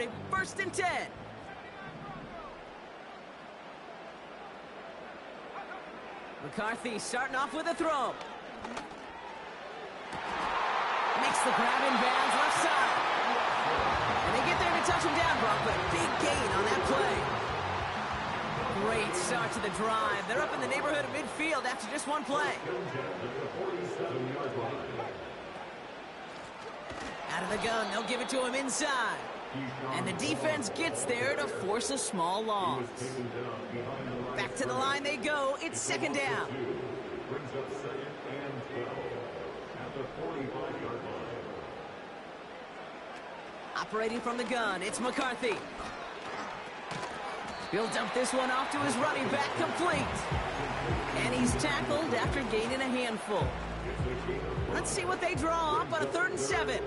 converted. 1st and 10. McCarthy starting off with a throw. Makes the grab in bounds left side. And they get there to touch him down, Brock, but a big gain on that play. Great start to the drive. They're up in the neighborhood of midfield after just one play. Out of the gun, they'll give it to him inside. And the defense gets there to force a small loss. Back to the line they go. It's 2nd down. Operating from the gun, it's McCarthy. He'll dump this one off to his running back, complete. And he's tackled after gaining a handful. Let's see what they draw up on a 3rd and 7.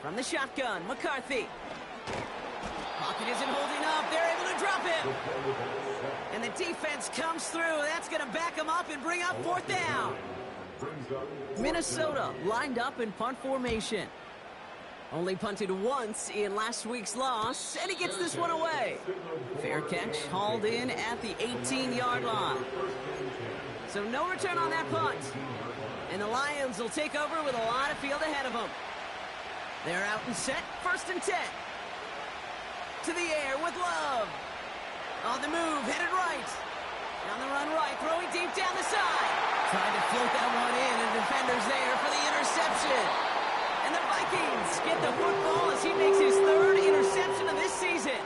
From the shotgun, McCarthy. Pocket isn't holding up. They're able to drop him. And the defense comes through. That's going to back him up and bring up 4th down. Minnesota lined up in punt formation. Only punted once in last week's loss, and he gets this one away. Fair catch hauled in at the 18-yard line. So no return on that punt. And the Lions will take over with a lot of field ahead of them. They're out and set, 1st and 10. To the air with Love. On the move, headed right. On the run right, throwing deep down the side. Trying to float that one in, and defenders there for the interception. And the Vikings get the football as he makes his 3rd interception of this season.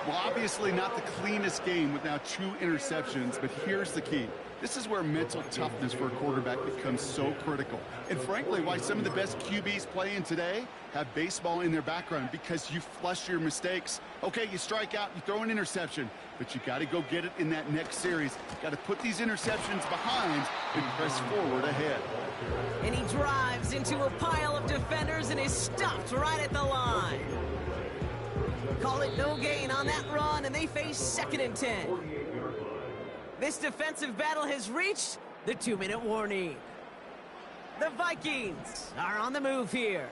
Well, obviously not the cleanest game with now 2 interceptions, but here's the key. This is where mental toughness for a quarterback becomes so critical. And frankly, why some of the best QBs playing today have baseball in their background, because you flush your mistakes. Okay, you strike out, you throw an interception, but you got to go get it in that next series. Got to put these interceptions behind and press forward ahead. And he drives into a pile of defenders and is stopped right at the line. Call it no gain on that run, and they face 2nd and 10. This defensive battle has reached the 2-minute warning. The Vikings are on the move here.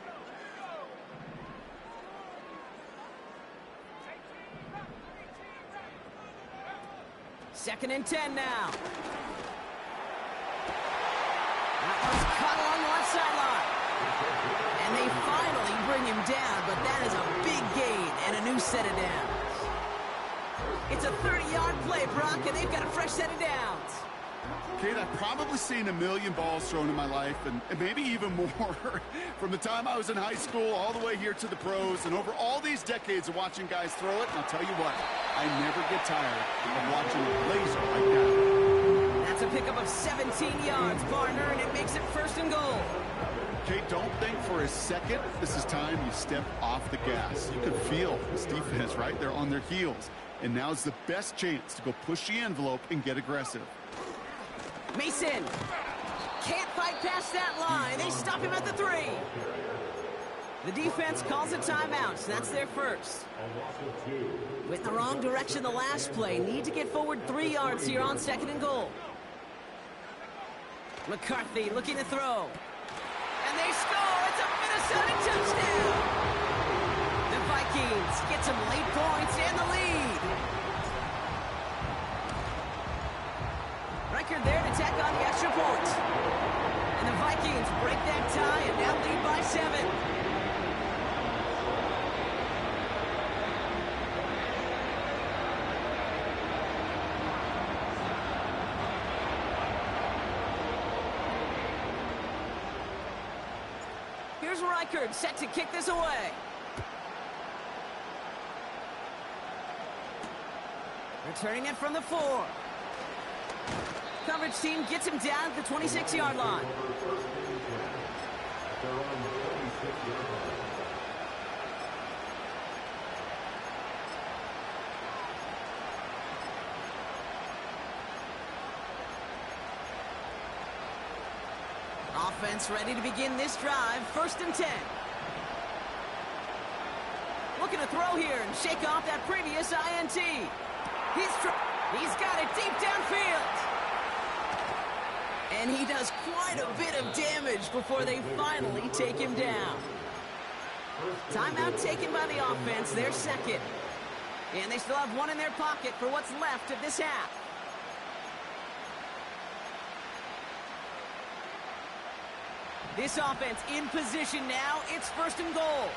Second and 10 now. That was caught along the left sideline. And they finally bring him down, but that is a big gain and a new set of downs. It's a 30-yard play, Brock, and they've got a fresh set of downs. Kate, I've probably seen a million balls thrown in my life, and maybe even more. From the time I was in high school all the way here to the pros, and over all these decades of watching guys throw it, and I'll tell you what, I never get tired of watching a laser like that. That's a pickup of 17 yards, partner, and it makes it 1st and goal. Kate, don't think for a second this is time you step off the gas. You can feel this defense right there on their heels. And now's the best chance to go push the envelope and get aggressive. Mason can't fight past that line. They stop him at the 3. The defense calls a timeout, so that's their 1st. Went in the wrong direction the last play. Need to get forward 3 yards here on 2nd and goal. McCarthy looking to throw. And they score. It's a Minnesota touchdown. The Vikings get some late points and the lead. Record there to tack on the extra point. And the Vikings break that tie and now lead by 7. Here's Reichard set to kick this away. Returning it from the 4. Coverage team gets him down at the 26-yard line. Offense ready to begin this drive. 1st and 10. Looking to throw here and shake off that previous INT. He's got it deep downfield. And he does quite a bit of damage before they finally take him down. Timeout taken by the offense, their second. And they still have one in their pocket for what's left of this half. This offense in position now. It's 1st and goal.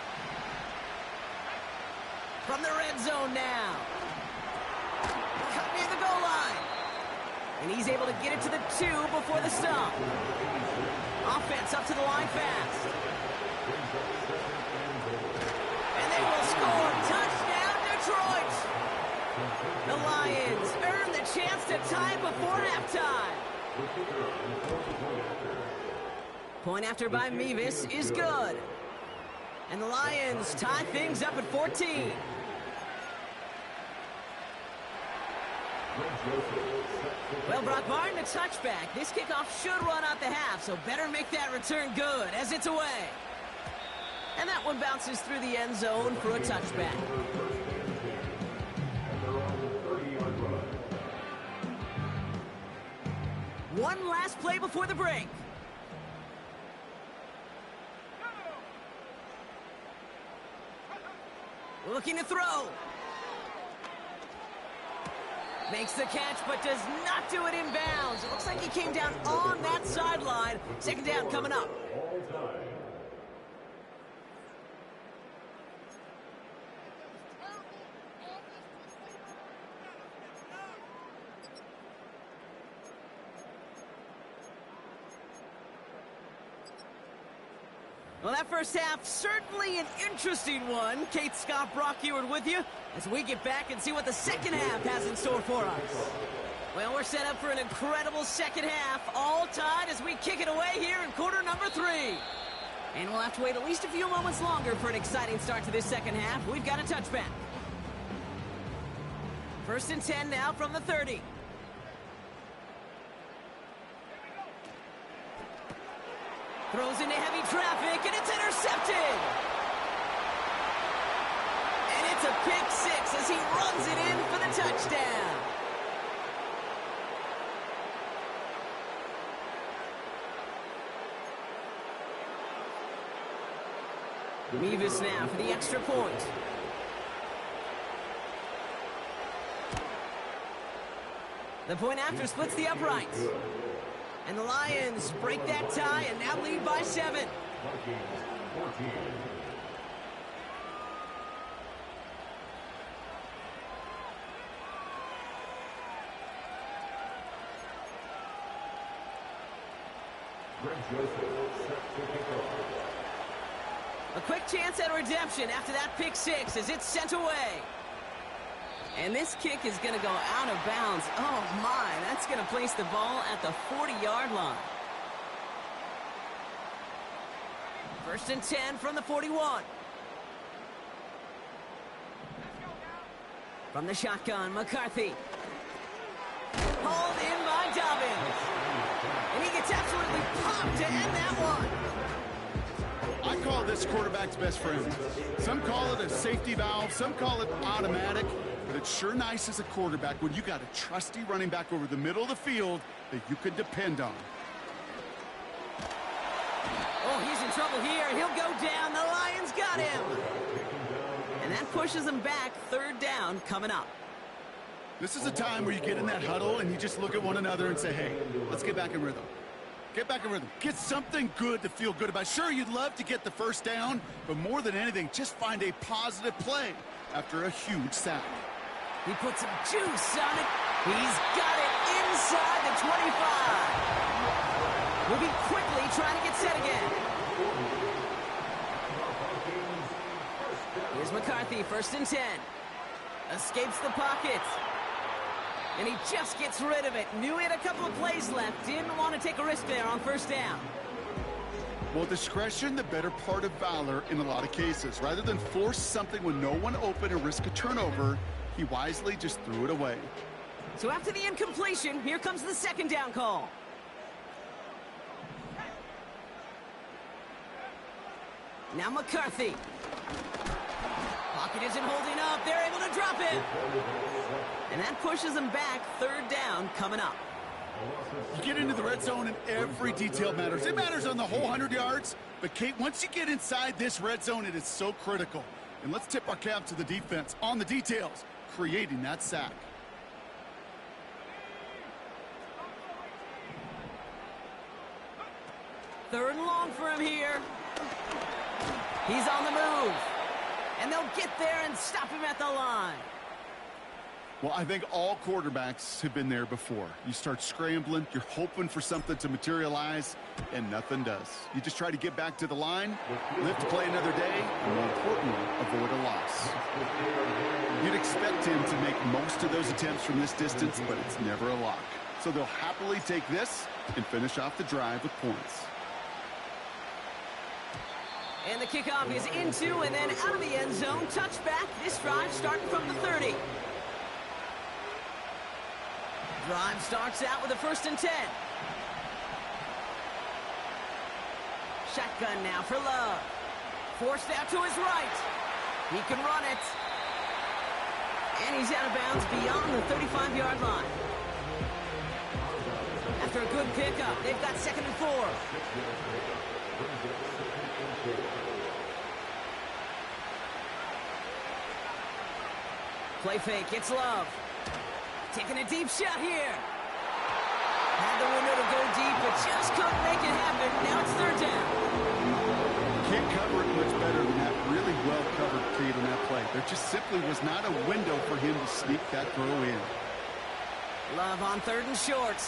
From the red zone now. Cut near the goal line. And he's able to get it to the 2 before the stop. Offense up to the line fast. And they will score. Touchdown, Detroit. The Lions earn the chance to tie before halftime. Point after by Mevis is good. And the Lions tie things up at 14. Well, Brock Martin, a touchback. This kickoff should run out the half, so better make that return good as it's away. And that one bounces through the end zone for a touchback. One last play before the break. Looking to throw. Makes the catch, but does not do it in bounds. It looks like he came down on that sideline. 2nd down coming up. Well, that first half, certainly an interesting one. Kate Scott, Brock Eward with you as we get back and see what the second half has in store for us. Well, we're set up for an incredible second half, all tied as we kick it away here in quarter number 3. And we'll have to wait at least a few moments longer for an exciting start to this second half. We've got a touchback. 1st and 10 now from the 30. Throws into heavy traffic, and it's intercepted. And it's a pick 6 as he runs it in for the touchdown. Mevis now for the extra point. The point after splits the uprights. And the Lions break that tie and now lead by 7. A quick chance at redemption after that pick 6 as it's sent away. And this kick is going to go out of bounds. Oh, my. That's going to place the ball at the 40-yard line. 1st and 10 from the 41. From the shotgun, McCarthy. Hauled in by Dobbins. And he gets absolutely popped to end that one. I call this quarterback's best friend. Some call it a safety valve. Some call it automatic. But it's sure nice as a quarterback when you got a trusty running back over the middle of the field that you could depend on. Oh, he's in trouble here. He'll go down. The Lions got him. And that pushes him back. 3rd down coming up. This is a time where you get in that huddle and you just look at one another and say, hey, let's get back in rhythm. Get back in rhythm. Get something good to feel good about. Sure, you'd love to get the 1st down, but more than anything, just find a positive play after a huge sack. He puts some juice on it. He's got it inside the 25. Moving quickly, trying to get set again. Here's McCarthy, 1st and 10. Escapes the pocket. And he just gets rid of it. Knew he had a couple of plays left. Didn't want to take a risk there on 1st down. Well, discretion, the better part of valor in a lot of cases. Rather than force something when no one open and risk a turnover, he wisely just threw it away. So after the incompletion, here comes the 2nd down call. Now McCarthy. Pocket isn't holding up. They're able to drop it. And that pushes them back. 3rd down coming up. You get into the red zone and every detail matters. It matters on the whole 100 yards. But, Kate, once you get inside this red zone, it is so critical. And let's tip our cap to the defense on the details, creating that sack. Third and long for him here. He's on the move. And they'll get there and stop him at the line. Well, I think all quarterbacks have been there before. You start scrambling, you're hoping for something to materialize, and nothing does. You just try to get back to the line, live to play another day, and more importantly, avoid a loss. You'd expect him to make most of those attempts from this distance, but it's never a lock. So they'll happily take this and finish off the drive with points. And the kickoff is into and then out of the end zone. Touchback. This drive starting from the 30. Drive starts out with a 1st and 10. Shotgun now for Love. Forced out to his right. He can run it. And he's out of bounds beyond the 35-yard line. After a good pickup, they've got 2nd and 4. Play fake, it's Love. Taking a deep shot here. Had the window to go deep, but just couldn't make it happen. Now it's 3rd down. Can't cover it much better than that. Really well covered, Kate, on that play. There just simply was not a window for him to sneak that throw in. Love on 3rd and short.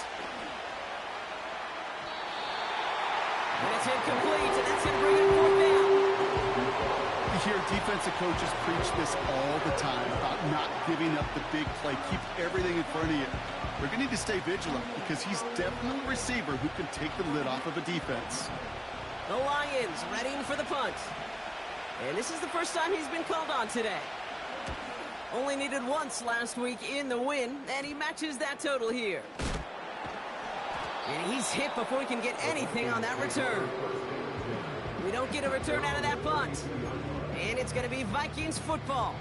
And it's incomplete, and that's him bringing 4th down. You hear defensive coaches preach this all the time about not giving up the big play. Keep everything in front of you. They're going to need to stay vigilant because he's definitely a receiver who can take the lid off of a defense. The Lions readying for the punt. And this is the first time he's been called on today. Only needed once last week in the win, and he matches that total here. And he's hit before he can get anything on that return. We don't get a return out of that punt. And it's going to be Vikings football.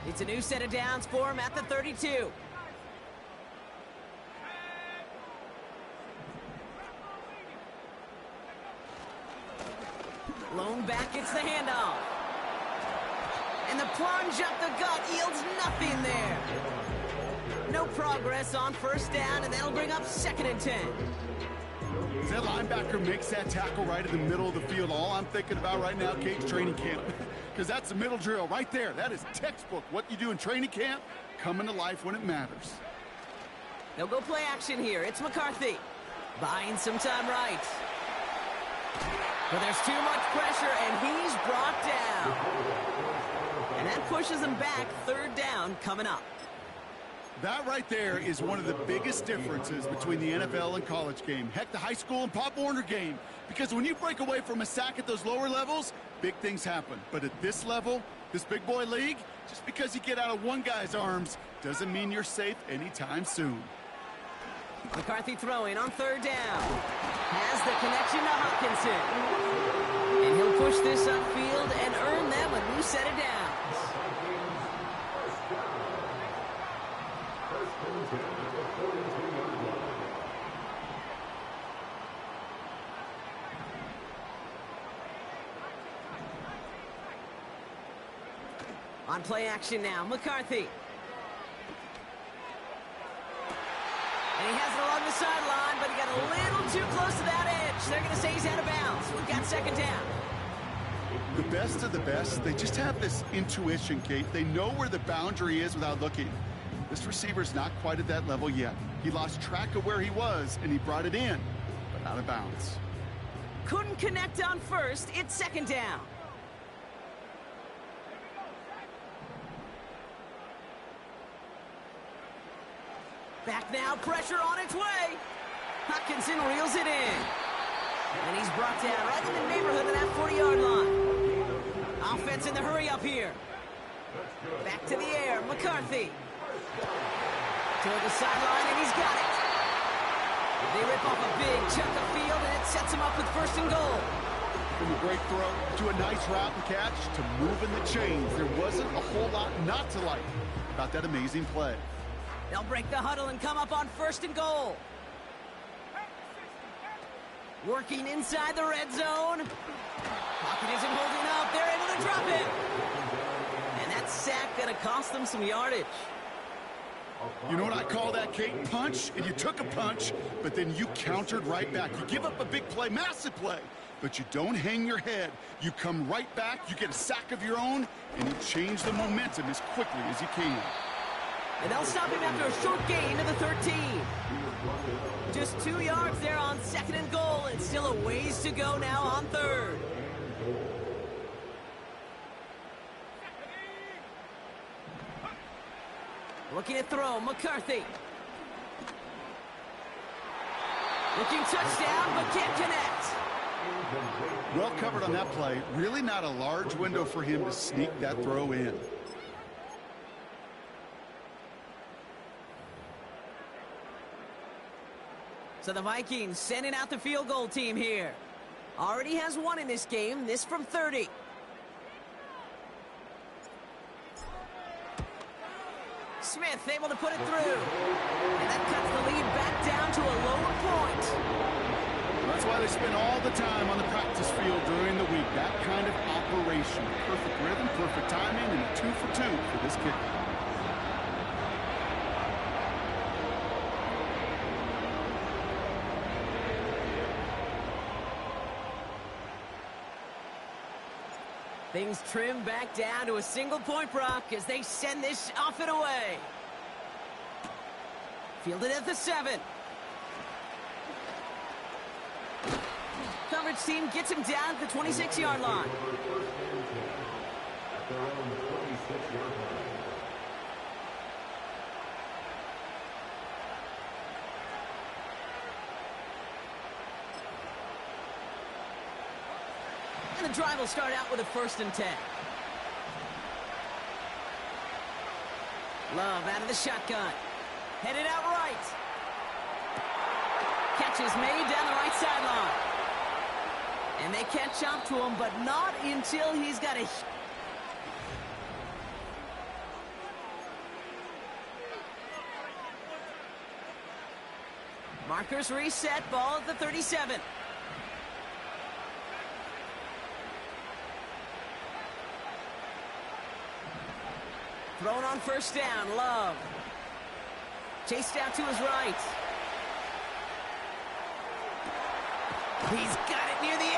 It's a new set of downs for him at the 32. Lone back gets the handoff. And the plunge up the gut yields nothing there. No progress on 1st down, and that'll bring up 2nd and 10. As that linebacker makes that tackle right in the middle of the field, all I'm thinking about right now, Kate's training camp. Because that's the middle drill right there. That is textbook. What you do in training camp, coming to life when it matters. They'll go play action here. It's McCarthy. Buying some time right. But there's too much pressure, and he's brought down. And that pushes him back. 3rd down coming up. That right there is one of the biggest differences between the NFL and college game. Heck, the high school and Pop Warner game. Because when you break away from a sack at those lower levels, big things happen. But at this level, this big boy league, just because you get out of one guy's arms doesn't mean you're safe anytime soon. McCarthy throwing on 3rd down. Has the connection to Hopkinson. And he'll push this upfield and earn them a new set of downs. On play action now, McCarthy. And he has it along the sideline, but he got a little too close to that edge. They're going to say he's out of bounds. We've got 2nd down. The best of the best, they just have this intuition, Kate. They know where the boundary is without looking. This receiver's not quite at that level yet. He lost track of where he was, and he brought it in, but out of bounds. Couldn't connect on 1st. It's 2nd down. Back now, pressure on its way. Hopkinson reels it in. And he's brought down right in the neighborhood of that 40-yard line. Offense in the hurry up here. Back to the air, McCarthy. Toward the sideline, and he's got it. They rip off a big chunk of field, and it sets him up with 1st and goal. From a great throw to a nice route and catch to moving the chains, there wasn't a whole lot not to like about that amazing play. They'll break the huddle and come up on 1st and goal. Working inside the red zone. Pocket isn't holding up. They're able to drop it. And that sack going to cost them some yardage. You know what I call that, Kate? Punch, and you took a punch, but then you countered right back. You give up a big play, massive play, but you don't hang your head. You come right back, you get a sack of your own, and you change the momentum as quickly as you can. And they'll stop him after a short gain to the 13. Just 2 yards there on 2nd and goal, and still a ways to go now on 3rd. Looking to throw, McCarthy. Looking touchdown, but can't connect. Well covered on that play. Really not a large window for him to sneak that throw in. So the Vikings sending out the field goal team here. Already has one in this game, this from 30. Smith able to put it through. And that cuts the lead back down to a lower point. That's why they spend all the time on the practice field during the week. That kind of operation. Perfect rhythm, perfect timing, and a 2 for 2 for this kicker. Things trim back down to a single point, Brock, as they send this off and away. Fielded at the 7. Coverage team gets him down at the 26-yard line. And the drive will start out with a 1st and 10. Love out of the shotgun. Headed out right. Catch is made down the right sideline. And they catch up to him, but not until he's got a... Markers reset, ball at the 37. Thrown on 1st down, Love. Chased out to his right. He's got it near the 8.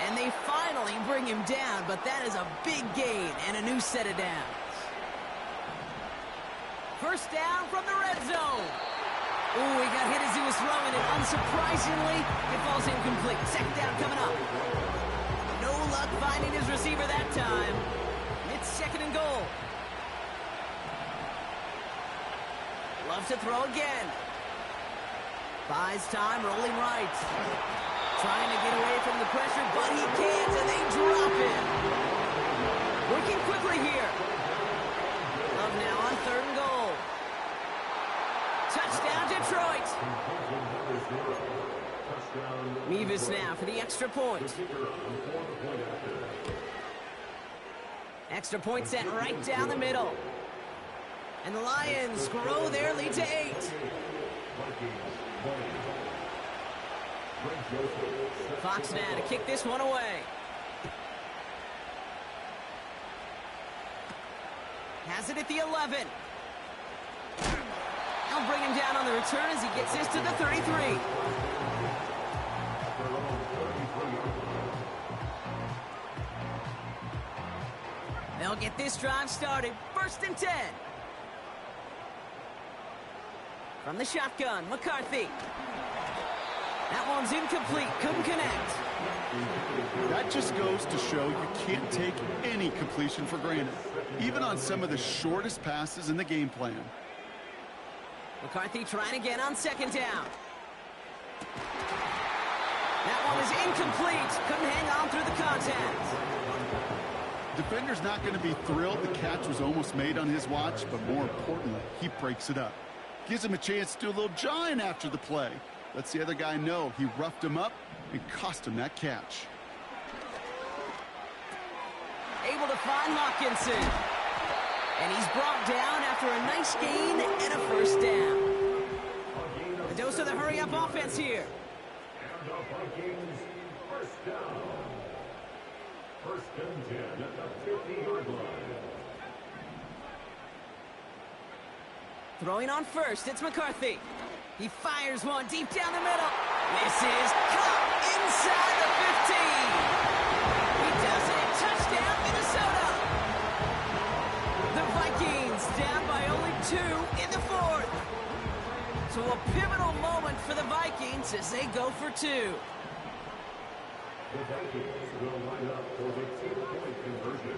And they finally bring him down, but that is a big gain and a new set of downs. 1st down from the red zone. Ooh, he got hit as he was throwing it. Unsurprisingly, it falls incomplete. 2nd down coming up. No luck finding his receiver that time. It's 2nd and goal. Loves to throw again. Buys time, rolling right. Trying to get away from the pressure, but he can't, and they drop him. Working quickly here. Love now on 3rd and goal. Touchdown, Detroit. Mevis now for the extra point. Extra point set right down the middle. And the Lions grow their lead to 8. Fox now to kick this one away. Has it at the 11. They'll bring him down on the return as he gets this to the 33. They'll get this drive started. 1st and 10. From the shotgun, McCarthy. That one's incomplete. Couldn't connect. That just goes to show you can't take any completion for granted, even on some of the shortest passes in the game plan. McCarthy trying again on 2nd down. That one is incomplete. Couldn't hang on through the contact. Defender's not going to be thrilled the catch was almost made on his watch, but more importantly, he breaks it up. Gives him a chance to do a little jawing after the play. Lets the other guy know he roughed him up and cost him that catch. find Hawkinson. And he's brought down after a nice gain and a first down. A dose of the hurry-up offense here. And the Vikings first down. First and 10 at the 50-yard line. Throwing on first, it's McCarthy. He fires one deep down the middle. This is caught inside the 15. He does it. Touchdown, Minnesota. The Vikings down by only 2 in the fourth. So a pivotal moment for the Vikings as they go for 2. The Vikings will line up for the 2-point conversion.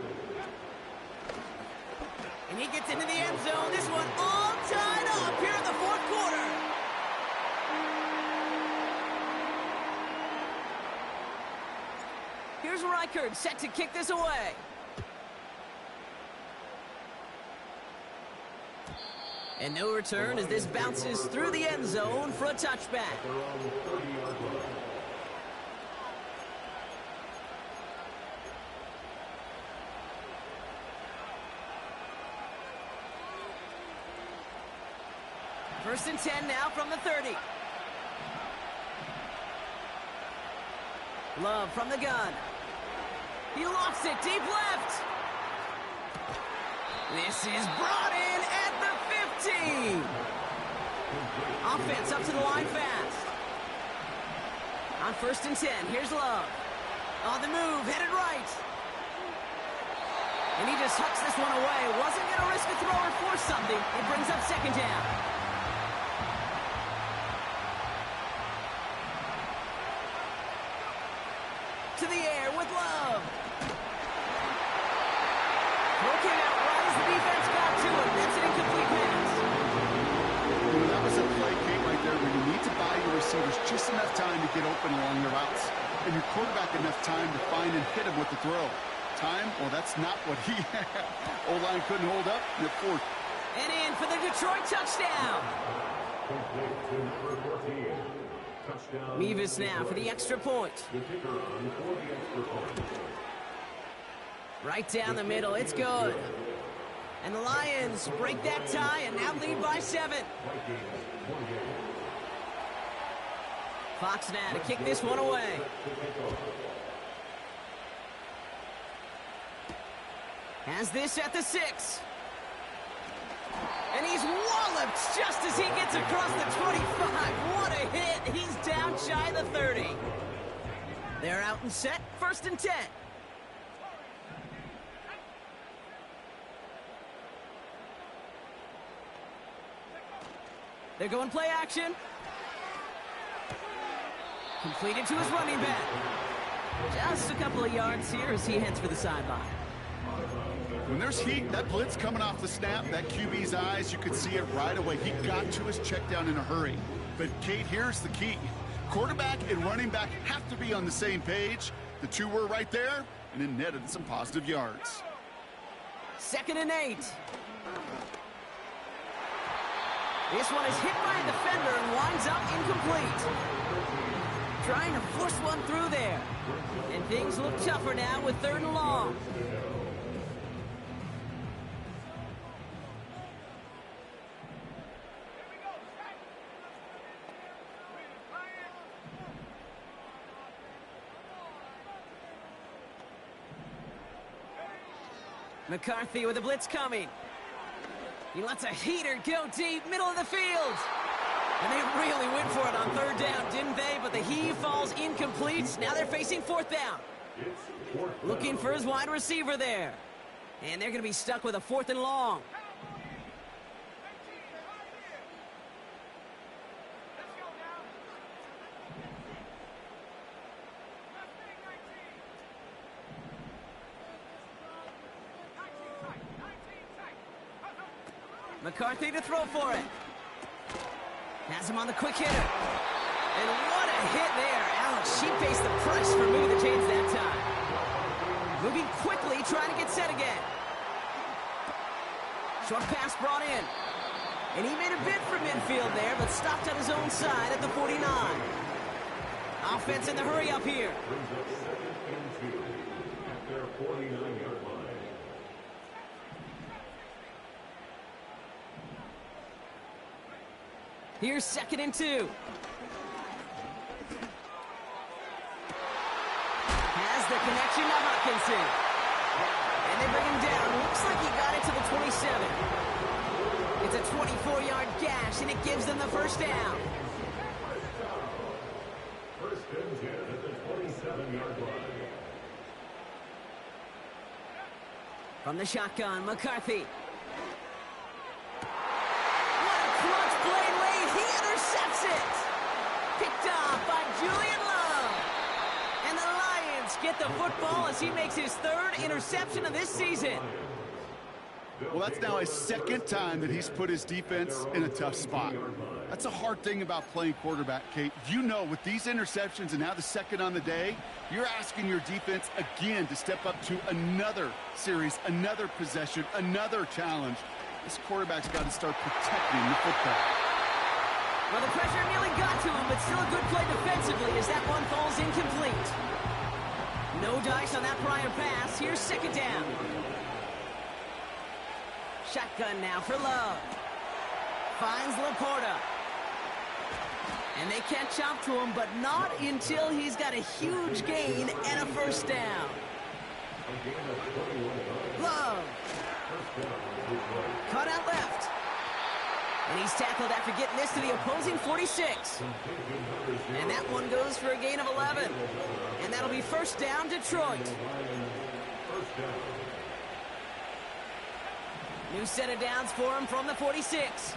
And he gets into the end zone. This one all tied up here in the fourth quarter. Here's Reichard set to kick this away. And no return as this bounces through the end zone for a touchback. They're on the 30-yard line. First and 10 now from the 30. Love from the gun. He lofts it deep left. This is brought in at the 15. Offense up to the line fast. On first and 10, here's Love. On the move, headed right. And he just hucks this one away. Wasn't going to risk a throw or force something. It brings up second down. To the air with Love. Throw came out right as the defense got to it. That's an incomplete pass. That was a play, Kate, right there where you need to buy your receivers just enough time to get open along their routes. And your quarterback enough time to find and hit him with the throw. Time? Well, that's not what he had. O-line couldn't hold up. You're fourth. And in for the Detroit touchdown. Complete to number 14. Touchdown. Mevis now for the extra point. The kicker on for the extra point. Right down the middle. It's good. And the Lions break that tie and now lead by 7. Vikings, 1 game. Fox now to kick this one away. Has this at the 6. And he's walloped just as he gets across the 25. What a hit. He's down shy of the 30. They're out and set. First and 10. They're going play action. Completed to his running back. Just a couple of yards here as he heads for the sideline. When there's heat, that blitz coming off the snap, that QB's eyes, you could see it right away. He got to his check down in a hurry. But, Kate, here's the key. Quarterback and running back have to be on the same page. The two were right there, and it netted some positive yards. 2nd and 8. This one is hit by a defender and winds up incomplete. Trying to force one through there. And things look tougher now with 3rd and long. McCarthy with a blitz coming. He lets a heater go deep, middle of the field. And they really went for it on 3rd down, didn't they? But the heave falls incomplete. Now they're facing 4th down. Looking for his wide receiver there. And they're going to be stuck with a 4th and long. McCarthy to throw for it. Has him on the quick hitter. And what a hit there. Alex, she faced the press for moving the chains that time. Moving quickly, trying to get set again. Short pass brought in. And he made a bid for midfield there, but stopped on his own side at the 49. Offense in the hurry up here. Brings up 2nd and 2 at their 49-yard line. Here's 2nd and 2. Has the connection to Hawkinson. And they bring him down. Looks like he got it to the 27. It's a 24-yard gash, and it gives them the first down. First and 10 at the 27-yard line. From the shotgun, McCarthy. What a clutch play late. He intercepts it. Picked off by Julian Love. And the Lions get the football as he makes his 3rd interception of this season. Well, that's now his 2nd time that he's put his defense in a tough spot. That's a hard thing about playing quarterback, Kate. You know, with these interceptions and now the 2nd on the day, you're asking your defense again to step up to another series, another possession, another challenge. This quarterback's got to start protecting the football. Well, the pressure nearly got to him, but still a good play defensively as that one falls incomplete. No dice on that prior pass. Here's 2nd down. Shotgun now for Love. Finds Laporta. And they catch up to him, but not until he's got a huge gain and a first down. Love. Cut out left. And he's tackled after getting this to the opposing 46. And that one goes for a gain of 11. And that'll be first down, Detroit. New set of downs for him from the 46.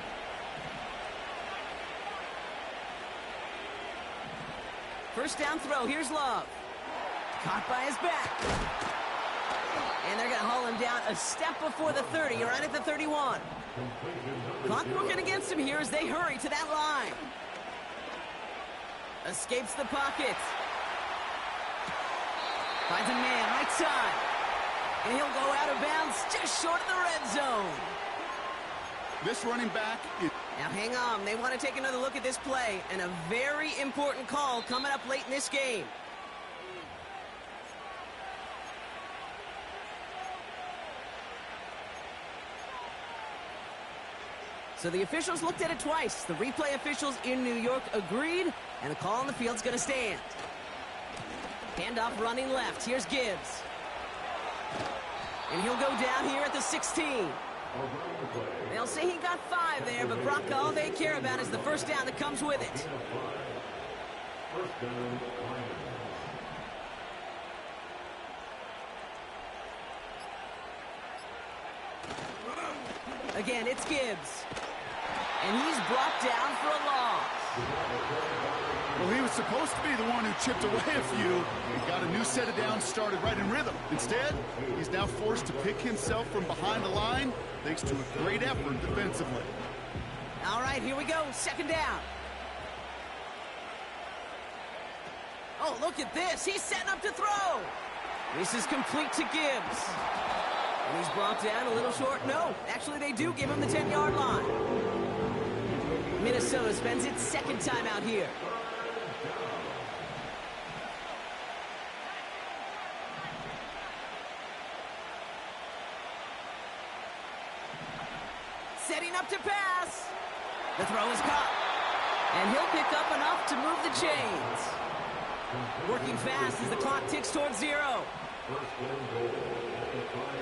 First down throw. Here's Love. Caught by his back. And they're going to haul him down a step before the 30, right at the 31. Clock working against him here as they hurry to that line. Escapes the pocket. Finds a man right side. And he'll go out of bounds just short of the red zone. This running back is... Now hang on, they want to take another look at this play, and a very important call coming up late in this game. So the officials looked at it twice. The replay officials in New York agreed, and the call on the field's going to stand. Handoff running left. Here's Gibbs. And he'll go down here at the 16. They'll say he got 5 there, but Brock, all they care about is the first down that comes with it. Again, it's Gibbs. And he's brought down for a loss. Well, he was supposed to be the one who chipped away a few and got a new set of downs started right in rhythm. Instead, he's now forced to pick himself from behind the line thanks to a great effort defensively. All right, here we go. 2nd down. Oh, look at this. He's setting up to throw. This is complete to Gibbs. And he's brought down a little short. No, actually they do give him the 10-yard line. Minnesota spends its 2nd time out here. Setting up to pass. The throw is caught. And he'll pick up enough to move the chains. Working fast as the clock ticks towards 0.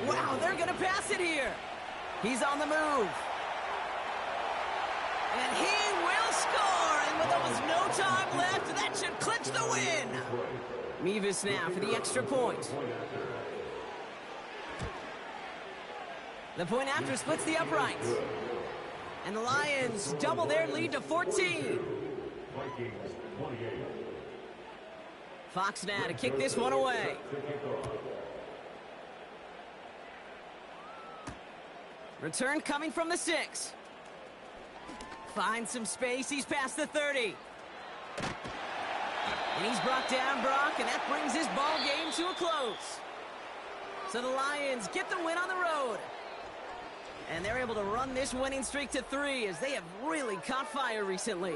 Wow, they're going to pass it here. He's on the move. And he will score. And with almost no time left, that should clinch the win. Mevis now for the extra point. The point after splits the uprights. And the Lions double their lead to 14. Vikings 28. Fox now to kick this one away. Return coming from the 6. Finds some space. He's past the 30. And he's brought down, Brock, and that brings this ball game to a close. So the Lions get the win on the road. And they're able to run this winning streak to 3 as they have really caught fire recently.